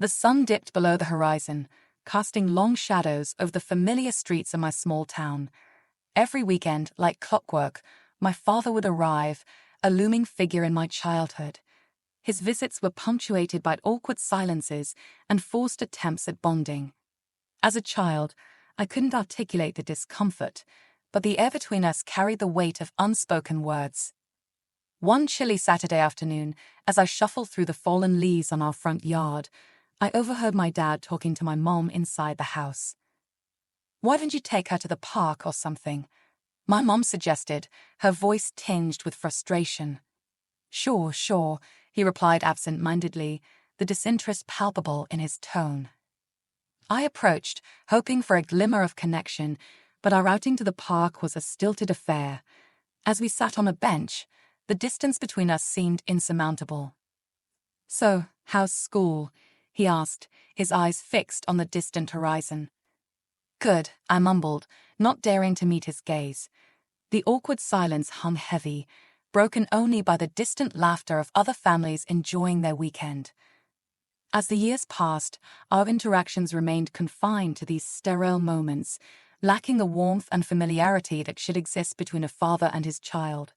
The sun dipped below the horizon, casting long shadows over the familiar streets of my small town. Every weekend, like clockwork, my father would arrive, a looming figure in my childhood. His visits were punctuated by awkward silences and forced attempts at bonding. As a child, I couldn't articulate the discomfort, but the air between us carried the weight of unspoken words. One chilly Saturday afternoon, as I shuffled through the fallen leaves on our front yard, I overheard my dad talking to my mom inside the house. "Why don't you take her to the park or something?" my mom suggested, her voice tinged with frustration. Sure, he replied absent-mindedly, the disinterest palpable in his tone. I approached, hoping for a glimmer of connection, but our outing to the park was a stilted affair. As we sat on a bench, the distance between us seemed insurmountable. "So, how's school?" he asked, his eyes fixed on the distant horizon. "Good," I mumbled, not daring to meet his gaze. The awkward silence hung heavy, broken only by the distant laughter of other families enjoying their weekend. As the years passed, our interactions remained confined to these sterile moments, lacking the warmth and familiarity that should exist between a father and his child.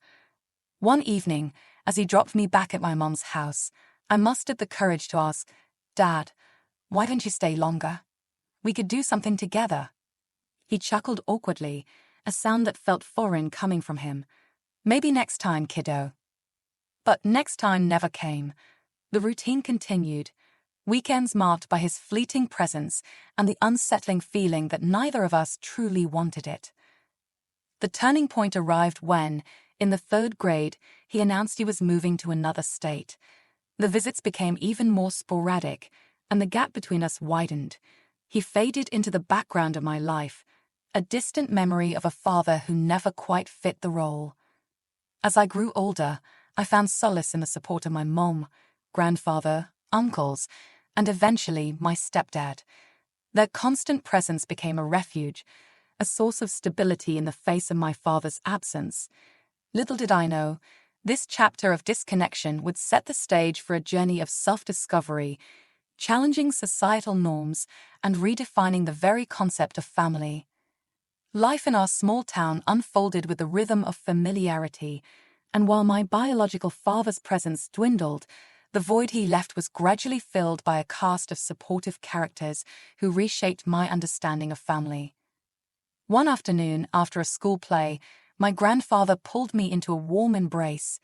One evening, as he dropped me back at my mom's house, I mustered the courage to ask, "Dad, why don't you stay longer? We could do something together." He chuckled awkwardly, a sound that felt foreign coming from him. "Maybe next time, kiddo." But next time never came. The routine continued, weekends marked by his fleeting presence and the unsettling feeling that neither of us truly wanted it. The turning point arrived when, in the 3rd grade, he announced he was moving to another state. The visits became even more sporadic, and the gap between us widened. He faded into the background of my life, a distant memory of a father who never quite fit the role. As I grew older, I found solace in the support of my mom, grandfather, uncles, and eventually my stepdad. Their constant presence became a refuge, a source of stability in the face of my father's absence. Little did I know, this chapter of disconnection would set the stage for a journey of self-discovery, challenging societal norms and redefining the very concept of family. Life in our small town unfolded with the rhythm of familiarity, and while my biological father's presence dwindled, the void he left was gradually filled by a cast of supportive characters who reshaped my understanding of family. One afternoon, after a school play, my grandfather pulled me into a warm embrace.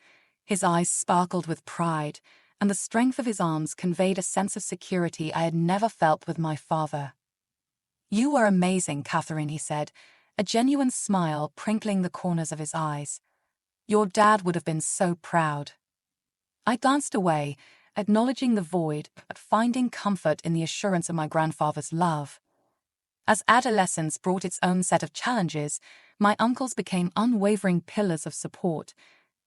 His eyes sparkled with pride, and the strength of his arms conveyed a sense of security I had never felt with my father. "You were amazing, Catherine," he said, a genuine smile prinkling the corners of his eyes. "Your dad would have been so proud." I glanced away, acknowledging the void, but finding comfort in the assurance of my grandfather's love. As adolescence brought its own set of challenges, my uncles became unwavering pillars of support.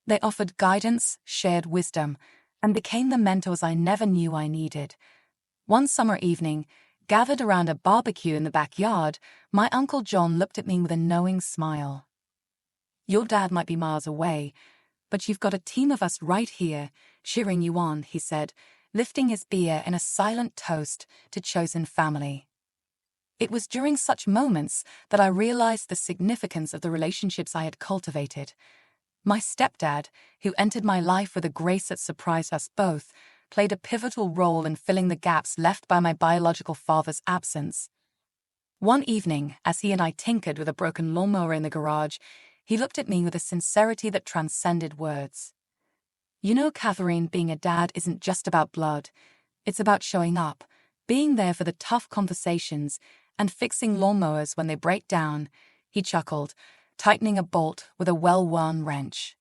They offered guidance, shared wisdom, and became the mentors I never knew I needed. One summer evening, gathered around a barbecue in the backyard, my Uncle John looked at me with a knowing smile. "Your dad might be miles away, but you've got a team of us right here, cheering you on," he said, lifting his beer in a silent toast to chosen family. It was during such moments that I realized the significance of the relationships I had cultivated. My stepdad, who entered my life with a grace that surprised us both, played a pivotal role in filling the gaps left by my biological father's absence. One evening, as he and I tinkered with a broken lawnmower in the garage, he looked at me with a sincerity that transcended words. "You know, Catherine, being a dad isn't just about blood. It's about showing up, being there for the tough conversations, and fixing lawnmowers when they break down," he chuckled, tightening a bolt with a well-worn wrench.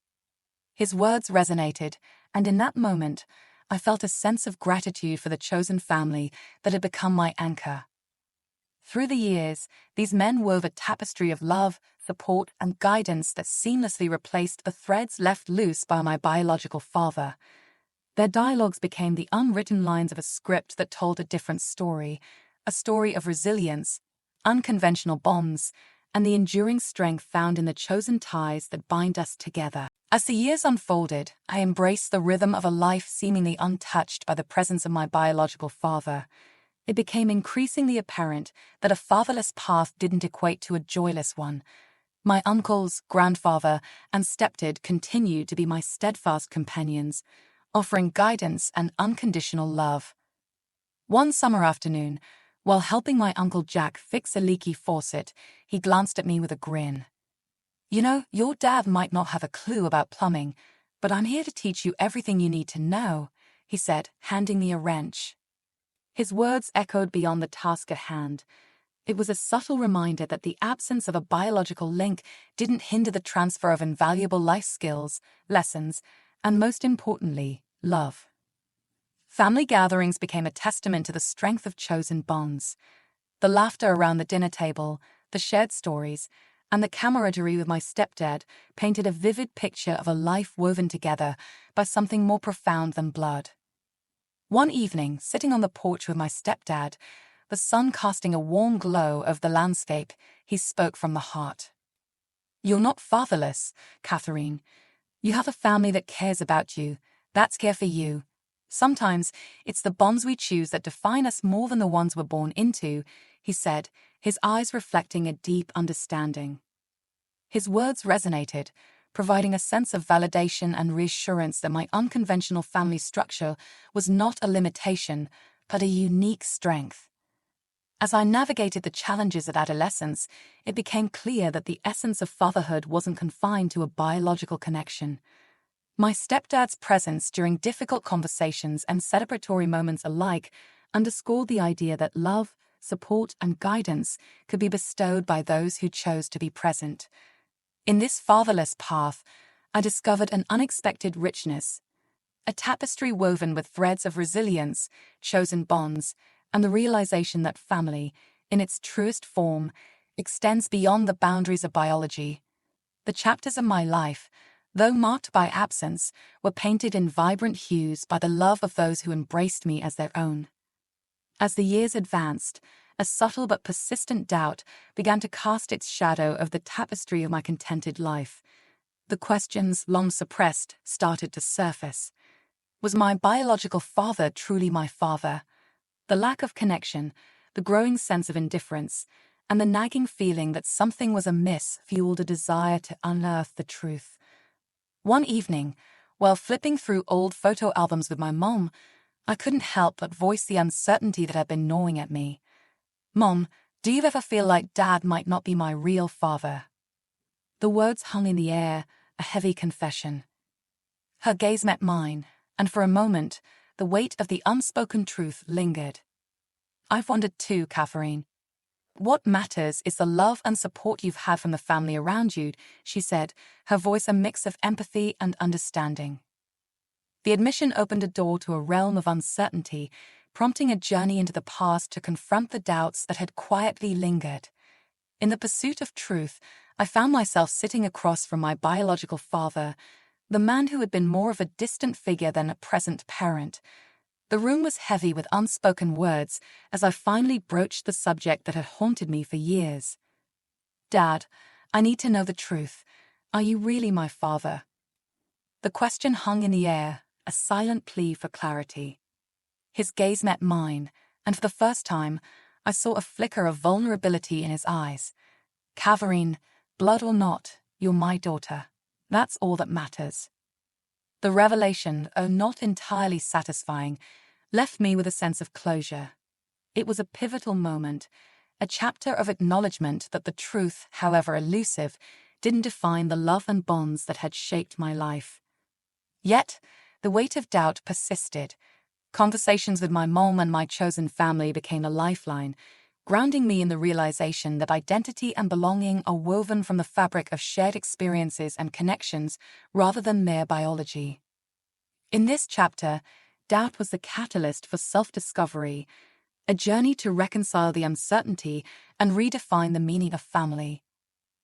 His words resonated, and in that moment, I felt a sense of gratitude for the chosen family that had become my anchor. Through the years, these men wove a tapestry of love, support, and guidance that seamlessly replaced the threads left loose by my biological father. Their dialogues became the unwritten lines of a script that told a different story, a story of resilience, unconventional bonds, and the enduring strength found in the chosen ties that bind us together. As the years unfolded, I embraced the rhythm of a life seemingly untouched by the presence of my biological father. It became increasingly apparent that a fatherless path didn't equate to a joyless one. My uncles, grandfather, and stepdad continued to be my steadfast companions, offering guidance and unconditional love. One summer afternoon, while helping my Uncle Jack fix a leaky faucet, he glanced at me with a grin. "You know, your dad might not have a clue about plumbing, but I'm here to teach you everything you need to know," he said, handing me a wrench. His words echoed beyond the task at hand. It was a subtle reminder that the absence of a biological link didn't hinder the transfer of invaluable life skills, lessons, and most importantly, love. Family gatherings became a testament to the strength of chosen bonds. The laughter around the dinner table, the shared stories, and the camaraderie with my stepdad painted a vivid picture of a life woven together by something more profound than blood. One evening, sitting on the porch with my stepdad, the sun casting a warm glow over the landscape, he spoke from the heart. "You're not fatherless, Catherine. You have a family that cares about you, that's care for you. Sometimes it's the bonds we choose that define us more than the ones we're born into," he said, his eyes reflecting a deep understanding. His words resonated, providing a sense of validation and reassurance that my unconventional family structure was not a limitation, but a unique strength. As I navigated the challenges of adolescence, it became clear that the essence of fatherhood wasn't confined to a biological connection. My stepdad's presence during difficult conversations and celebratory moments alike underscored the idea that love, support, and guidance could be bestowed by those who chose to be present. In this fatherless path, I discovered an unexpected richness, a tapestry woven with threads of resilience, chosen bonds, and the realization that family, in its truest form, extends beyond the boundaries of biology. The chapters of my life, though marked by absence, were painted in vibrant hues by the love of those who embraced me as their own. As the years advanced, a subtle but persistent doubt began to cast its shadow over the tapestry of my contented life. The questions, long suppressed, started to surface. Was my biological father truly my father? The lack of connection, the growing sense of indifference, and the nagging feeling that something was amiss fueled a desire to unearth the truth. One evening, while flipping through old photo albums with my mom, I couldn't help but voice the uncertainty that had been gnawing at me. "Mom, do you ever feel like Dad might not be my real father?" The words hung in the air, a heavy confession. Her gaze met mine, and for a moment, the weight of the unspoken truth lingered. "I've wondered too, Catherine. What matters is the love and support you've had from the family around you," she said, her voice a mix of empathy and understanding. The admission opened a door to a realm of uncertainty, prompting a journey into the past to confront the doubts that had quietly lingered. In the pursuit of truth, I found myself sitting across from my biological father, the man who had been more of a distant figure than a present parent. The room was heavy with unspoken words as I finally broached the subject that had haunted me for years. "Dad, I need to know the truth. Are you really my father?" The question hung in the air, a silent plea for clarity. His gaze met mine, and for the first time, I saw a flicker of vulnerability in his eyes. "Catherine, blood or not, you're my daughter. That's all that matters." The revelation, though not entirely satisfying, left me with a sense of closure. It was a pivotal moment, a chapter of acknowledgement that the truth, however elusive, didn't define the love and bonds that had shaped my life. Yet, the weight of doubt persisted. Conversations with my mom and my chosen family became a lifeline, grounding me in the realization that identity and belonging are woven from the fabric of shared experiences and connections rather than mere biology. In this chapter, doubt was the catalyst for self-discovery, a journey to reconcile the uncertainty and redefine the meaning of family.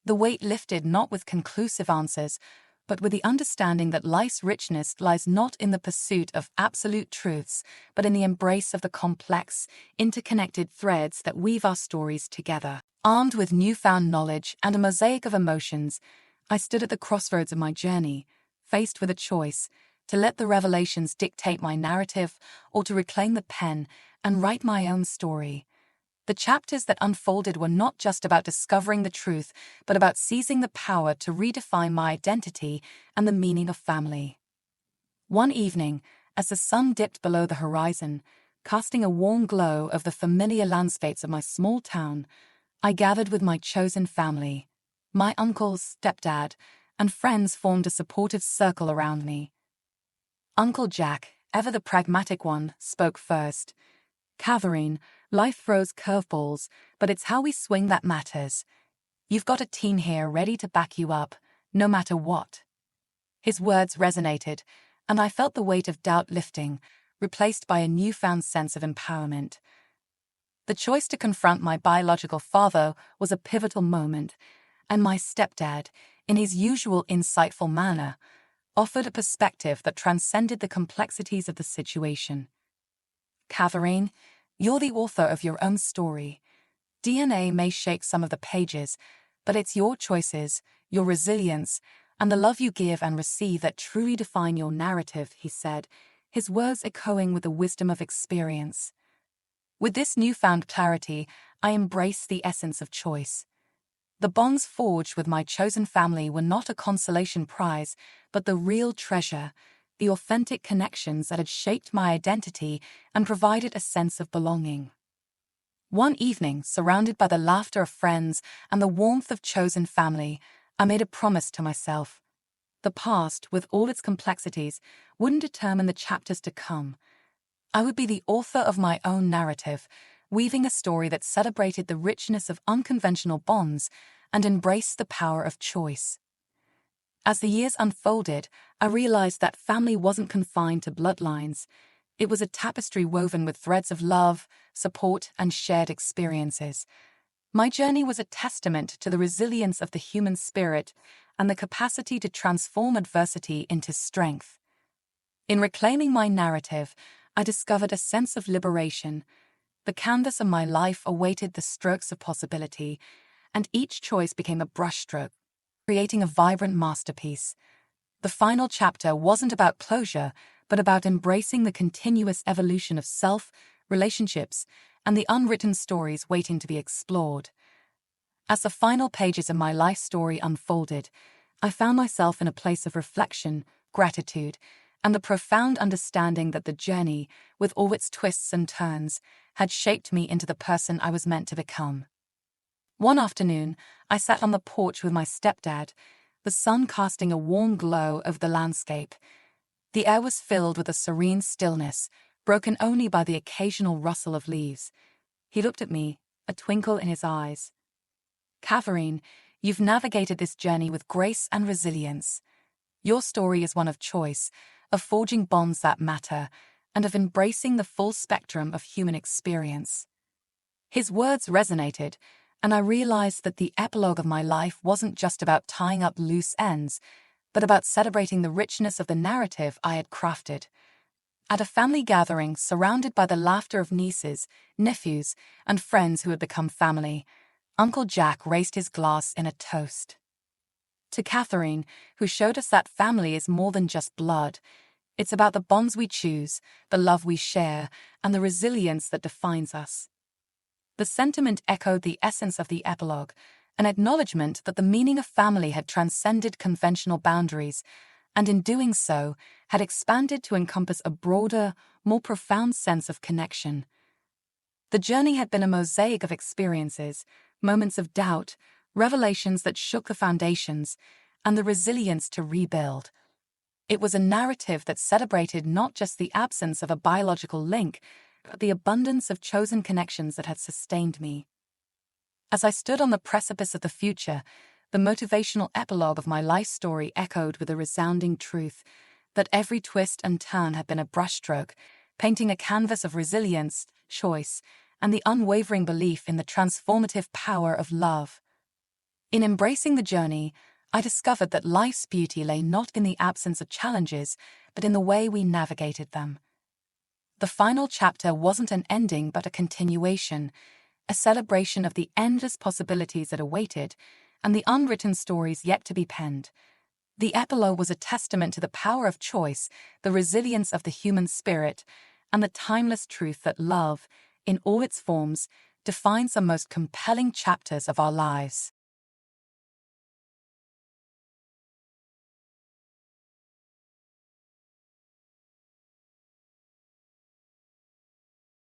The weight lifted not with conclusive answers, but with the understanding that life's richness lies not in the pursuit of absolute truths, but in the embrace of the complex, interconnected threads that weave our stories together. Armed with newfound knowledge and a mosaic of emotions, I stood at the crossroads of my journey, faced with a choice: to let the revelations dictate my narrative or to reclaim the pen and write my own story. The chapters that unfolded were not just about discovering the truth, but about seizing the power to redefine my identity and the meaning of family. One evening, as the sun dipped below the horizon, casting a warm glow over the familiar landscapes of my small town, I gathered with my chosen family. My uncles, stepdad, and friends formed a supportive circle around me. Uncle Jack, ever the pragmatic one, spoke first. "Catherine, life throws curveballs, but it's how we swing that matters. You've got a team here ready to back you up, no matter what." His words resonated, and I felt the weight of doubt lifting, replaced by a newfound sense of empowerment. The choice to confront my biological father was a pivotal moment, and my stepdad, in his usual insightful manner, offered a perspective that transcended the complexities of the situation. "Catherine, you're the author of your own story. DNA may shake some of the pages, but it's your choices, your resilience, and the love you give and receive that truly define your narrative," he said, his words echoing with the wisdom of experience. With this newfound clarity, I embraced the essence of choice. The bonds forged with my chosen family were not a consolation prize, but the real treasure, the authentic connections that had shaped my identity and provided a sense of belonging. One evening, surrounded by the laughter of friends and the warmth of chosen family, I made a promise to myself. The past, with all its complexities, wouldn't determine the chapters to come. I would be the author of my own narrative, weaving a story that celebrated the richness of unconventional bonds and embraced the power of choice. As the years unfolded, I realized that family wasn't confined to bloodlines. It was a tapestry woven with threads of love, support, and shared experiences. My journey was a testament to the resilience of the human spirit and the capacity to transform adversity into strength. In reclaiming my narrative, I discovered a sense of liberation. The canvas of my life awaited the strokes of possibility, and each choice became a brushstroke, creating a vibrant masterpiece. The final chapter wasn't about closure, but about embracing the continuous evolution of self, relationships, and the unwritten stories waiting to be explored. As the final pages of my life story unfolded, I found myself in a place of reflection, gratitude, and the profound understanding that the journey, with all its twists and turns, had shaped me into the person I was meant to become. One afternoon, I sat on the porch with my stepdad, the sun casting a warm glow over the landscape. The air was filled with a serene stillness, broken only by the occasional rustle of leaves. He looked at me, a twinkle in his eyes. "Catherine, you've navigated this journey with grace and resilience. Your story is one of choice, of forging bonds that matter, and of embracing the full spectrum of human experience." His words resonated, and I realized that the epilogue of my life wasn't just about tying up loose ends, but about celebrating the richness of the narrative I had crafted. At a family gathering, surrounded by the laughter of nieces, nephews, and friends who had become family, Uncle Jack raised his glass in a toast. "To Catherine, who showed us that family is more than just blood. It's about the bonds we choose, the love we share, and the resilience that defines us." The sentiment echoed the essence of the epilogue, an acknowledgement that the meaning of family had transcended conventional boundaries, and in doing so, had expanded to encompass a broader, more profound sense of connection. The journey had been a mosaic of experiences, moments of doubt, revelations that shook the foundations, and the resilience to rebuild. It was a narrative that celebrated not just the absence of a biological link, but the abundance of chosen connections that had sustained me. As I stood on the precipice of the future, the motivational epilogue of my life story echoed with a resounding truth that every twist and turn had been a brushstroke, painting a canvas of resilience, choice, and the unwavering belief in the transformative power of love. In embracing the journey, I discovered that life's beauty lay not in the absence of challenges, but in the way we navigated them. The final chapter wasn't an ending but a continuation, a celebration of the endless possibilities that awaited and the unwritten stories yet to be penned. The epilogue was a testament to the power of choice, the resilience of the human spirit, and the timeless truth that love, in all its forms, defines the most compelling chapters of our lives.